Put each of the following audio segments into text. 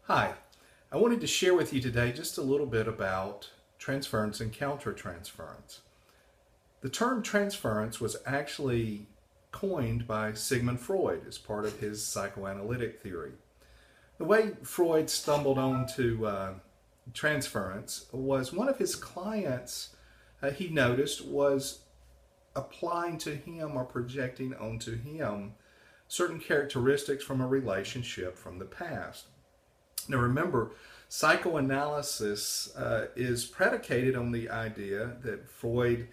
Hi, I wanted to share with you today just a little bit about transference and countertransference. The term transference was actually coined by Sigmund Freud as part of his psychoanalytic theory. The way Freud stumbled onto transference was one of his clients he noticed was applying to him or projecting onto him certain characteristics from a relationship from the past. Now remember, psychoanalysis is predicated on the idea that Freud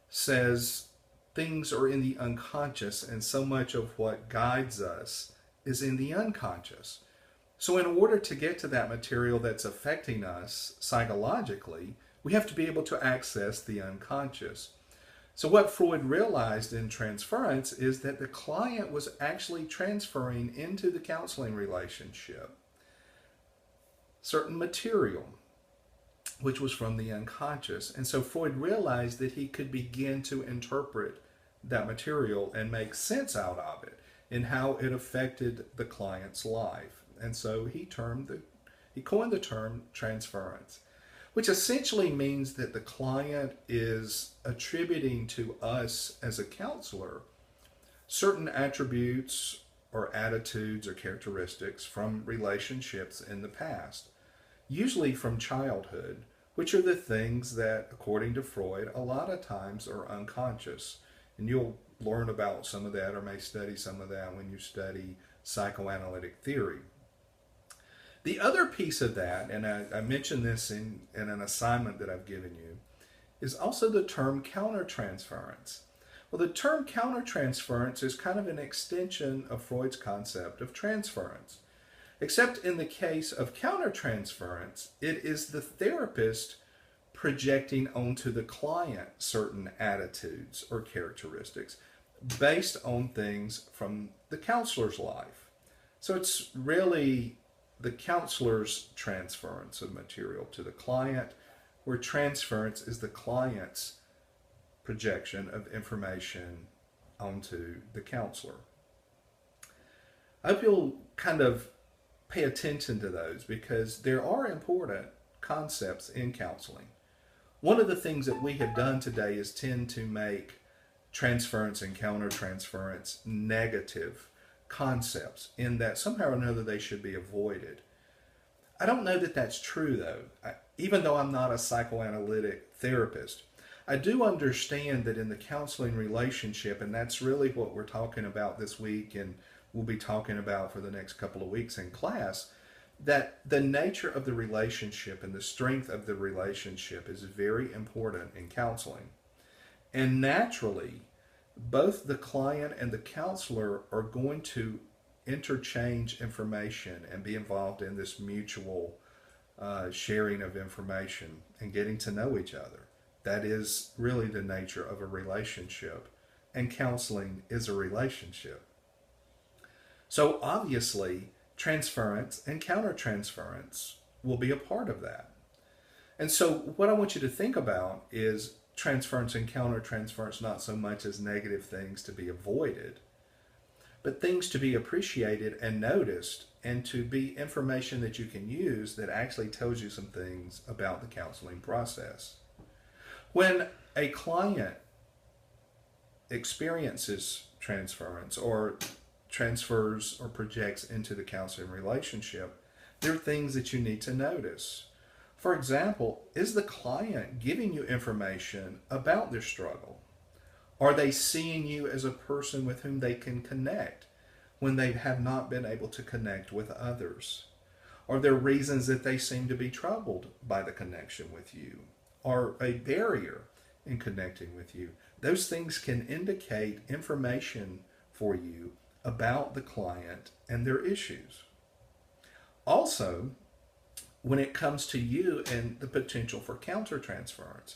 says things are in the unconscious, and so much of what guides us is in the unconscious. So, in order to get to that material that's affecting us psychologically, we have to be able to access the unconscious. So, what Freud realized in transference is that the client was actually transferring into the counseling relationship certain material, which was from the unconscious. And so Freud realized that he could begin to interpret that material and make sense out of it and how it affected the client's life. And so he coined the term transference, which essentially means that the client is attributing to us as a counselor certain attributes or attitudes or characteristics from relationships in the past, usually from childhood, which are the things that, according to Freud, a lot of times are unconscious. And you'll learn about some of that or may study some of that when you study psychoanalytic theory. The other piece of that, and I mentioned this in an assignment that I've given you, is also the term countertransference. Well, the term countertransference is kind of an extension of Freud's concept of transference. Except in the case of countertransference, it is the therapist projecting onto the client certain attitudes or characteristics based on things from the counselor's life. So it's really the counselor's transference of material to the client, where transference is the client's projection of information onto the counselor. I hope you'll kind of pay attention to those because there are important concepts in counseling. One of the things that we have done today is tend to make transference and countertransference negative concepts in that somehow or another they should be avoided. I don't know that that's true though. Even though I'm not a psychoanalytic therapist, I do understand that in the counseling relationship, and that's really what we're talking about this week and we'll be talking about for the next couple of weeks in class, that the nature of the relationship and the strength of the relationship is very important in counseling. And naturally, both the client and the counselor are going to interchange information and be involved in this mutual sharing of information and getting to know each other. That is really the nature of a relationship, and counseling is a relationship. So obviously, transference and countertransference will be a part of that. And so, what I want you to think about is transference and countertransference not so much as negative things to be avoided, but things to be appreciated and noticed, and to be information that you can use that actually tells you some things about the counseling process. When a client experiences transference or transfers or projects into the counseling relationship, there are things that you need to notice. For example, is the client giving you information about their struggle? Are they seeing you as a person with whom they can connect when they have not been able to connect with others? Are there reasons that they seem to be troubled by the connection with you, or a barrier in connecting with you? Those things can indicate information for you about the client and their issues. Also, when it comes to you and the potential for countertransference,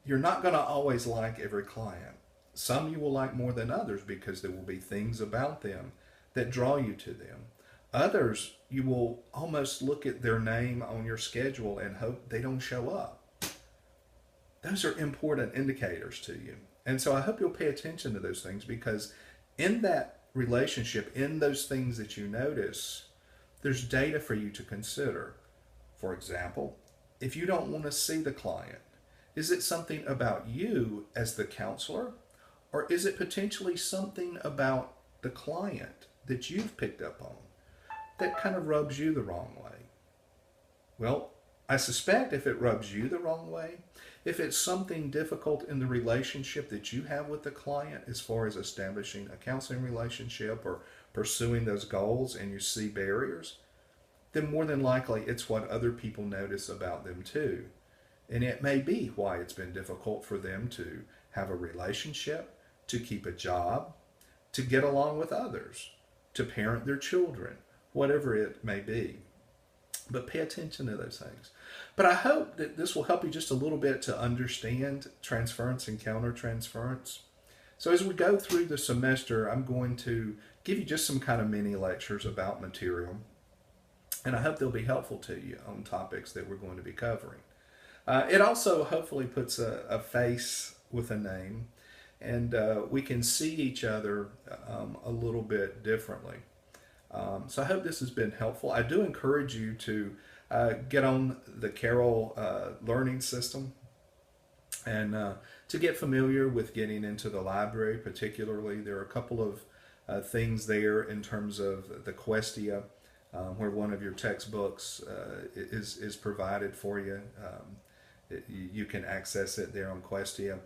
you're not going to always like every client. Some you will like more than others because there will be things about them that draw you to them. Others, you will almost look at their name on your schedule and hope they don't show up. Those are important indicators to you. And so I hope you'll pay attention to those things, because in that relationship, in those things that you notice, there's data for you to consider. For example, if you don't want to see the client, is it something about you as the counselor, or is it potentially something about the client that you've picked up on that kind of rubs you the wrong way? Well, I suspect if it rubs you the wrong way, if it's something difficult in the relationship that you have with the client as far as establishing a counseling relationship or pursuing those goals and you see barriers, then more than likely it's what other people notice about them too. And it may be why it's been difficult for them to have a relationship, to keep a job, to get along with others, to parent their children, whatever it may be. But pay attention to those things. But I hope that this will help you just a little bit to understand transference and countertransference. So as we go through the semester, I'm going to give you just some kind of mini lectures about material. And I hope they'll be helpful to you on topics that we're going to be covering. It also hopefully puts a face with a name, and we can see each other a little bit differently. So I hope this has been helpful. I do encourage you to get on the Carroll learning system and to get familiar with getting into the library particularly. There are a couple of things there in terms of the Questia, where one of your textbooks is provided for you. You can access it there on Questia.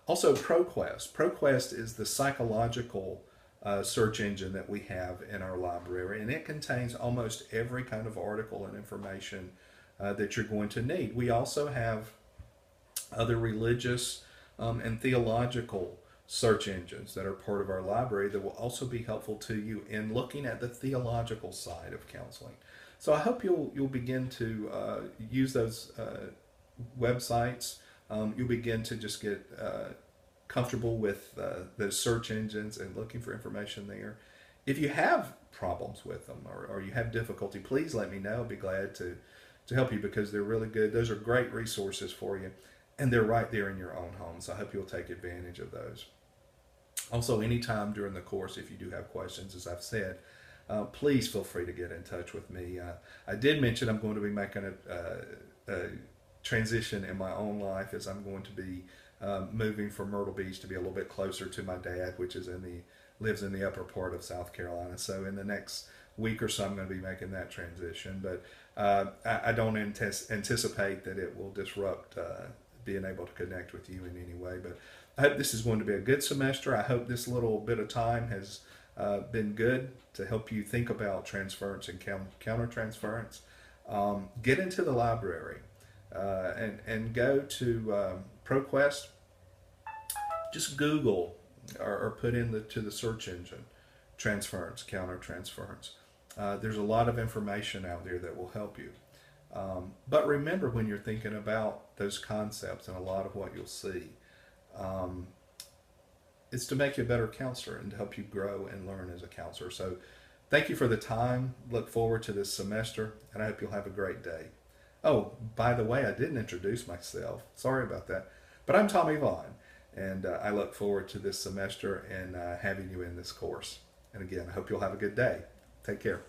Also, ProQuest. ProQuest is the psychological search engine that we have in our library, and it contains almost every kind of article and information that you're going to need. We also have other religious and theological search engines that are part of our library that will also be helpful to you in looking at the theological side of counseling. So I hope you'll begin to use those websites. You'll begin to just get comfortable with those search engines and looking for information there. If you have problems with them or you have difficulty, please let me know. I'll be glad to help you because they're really good. Those are great resources for you, and they're right there in your own home. So I hope you'll take advantage of those. Also, anytime during the course, if you do have questions, as I've said, please feel free to get in touch with me. I did mention I'm going to be making a transition in my own life as I'm going to be moving from Myrtle Beach to be a little bit closer to my dad, which is lives in the upper part of South Carolina. So in the next week or so, I'm going to be making that transition. But I don't anticipate that it will disrupt being able to connect with you in any way. But I hope this is going to be a good semester. I hope this little bit of time has been good to help you think about transference and countertransference. Get into the library and go to ProQuest. Just Google or put to the search engine transference, countertransference. There's a lot of information out there that will help you. But remember, when you're thinking about those concepts and a lot of what you'll see, it's to make you a better counselor and to help you grow and learn as a counselor. So thank you for the time. Look forward to this semester, and I hope you'll have a great day. Oh, by the way, I didn't introduce myself. Sorry about that. But I'm Tommy Vaughn, and I look forward to this semester and having you in this course. And again, I hope you'll have a good day. Take care.